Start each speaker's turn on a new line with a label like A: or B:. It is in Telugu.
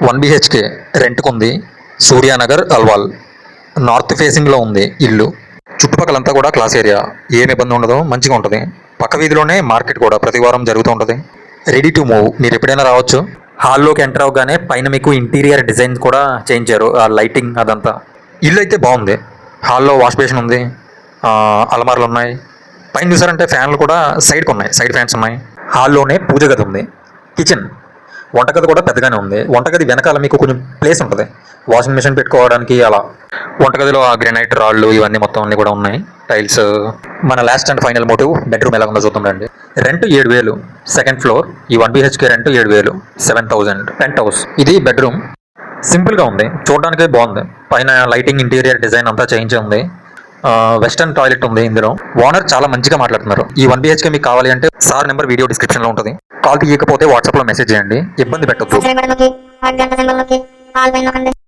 A: 1 BHK రెంట్కు ఉంది. సూర్యానగర్ అల్వాల్ నార్త్ ఫేసింగ్లో ఉంది ఇల్లు. చుట్టుపక్కలంతా కూడా క్లాస్ ఏరియా, ఏం ఇబ్బంది ఉండదు, మంచిగా ఉంటుంది. పక్క వీధిలోనే మార్కెట్ కూడా ప్రతి వారం జరుగుతూ ఉంటుంది. రెడీ టు మూవ్, మీరు ఎప్పుడైనా రావచ్చు. హాల్లోకి ఎంటర్ అవగానే పైన మీకు ఇంటీరియర్ డిజైన్ కూడా చేయించారు, ఆ లైటింగ్ అదంతా. ఇల్లు అయితే బాగుంది. హాల్లో వాష్ బేసిన్ ఉంది, అలమార్లు ఉన్నాయి. పైన చూసారంటే ఫ్యాన్లు కూడా సైడ్కి ఉన్నాయి, సైడ్ ఫ్యాన్స్ ఉన్నాయి. హాల్లోనే పూజ గది ఉంది, కిచెన్, వంటగది కూడా పెద్దగానే ఉంది. వంటగది వెనకాల మీకు కొంచెం ప్లేస్ ఉంటుంది, వాషింగ్ మిషన్ పెట్టుకోవడానికి అలా. వంటగదిలో ఆ గ్రెనైట్ రాళ్ళు ఇవన్నీ మొత్తం అన్నీ కూడా ఉన్నాయి, టైల్స్. మన last and final motive bedroom ఎలా ఉందో చూద్దాం రండి. Rent 7,000, second floor. ఈ 1 BHK రెంట్ 7,000, 7,000. Penthouse. ఇది బెడ్రూమ్, సింపుల్గా ఉంది, చూడడానికే బాగుంది. పైన లైటింగ్ ఇంటీరియర్ డిజైన్ అంతా చేయించి ఉంది. వెస్టర్న్ టాయిలెట్ ఉంది ఇందులో. ఓనర్ చాలా మంచిగా మాట్లాడుతున్నారు. ఈ 1 BHK మీకు కావాలి అంటే సార్ నెంబర్ వీడియో డిస్క్రిప్షన్లో ఉంటుంది. కాల్ తీయకపోతే వాట్సాప్లో మెసేజ్ చేయండి, ఇబ్బంది పెట్టద్దు.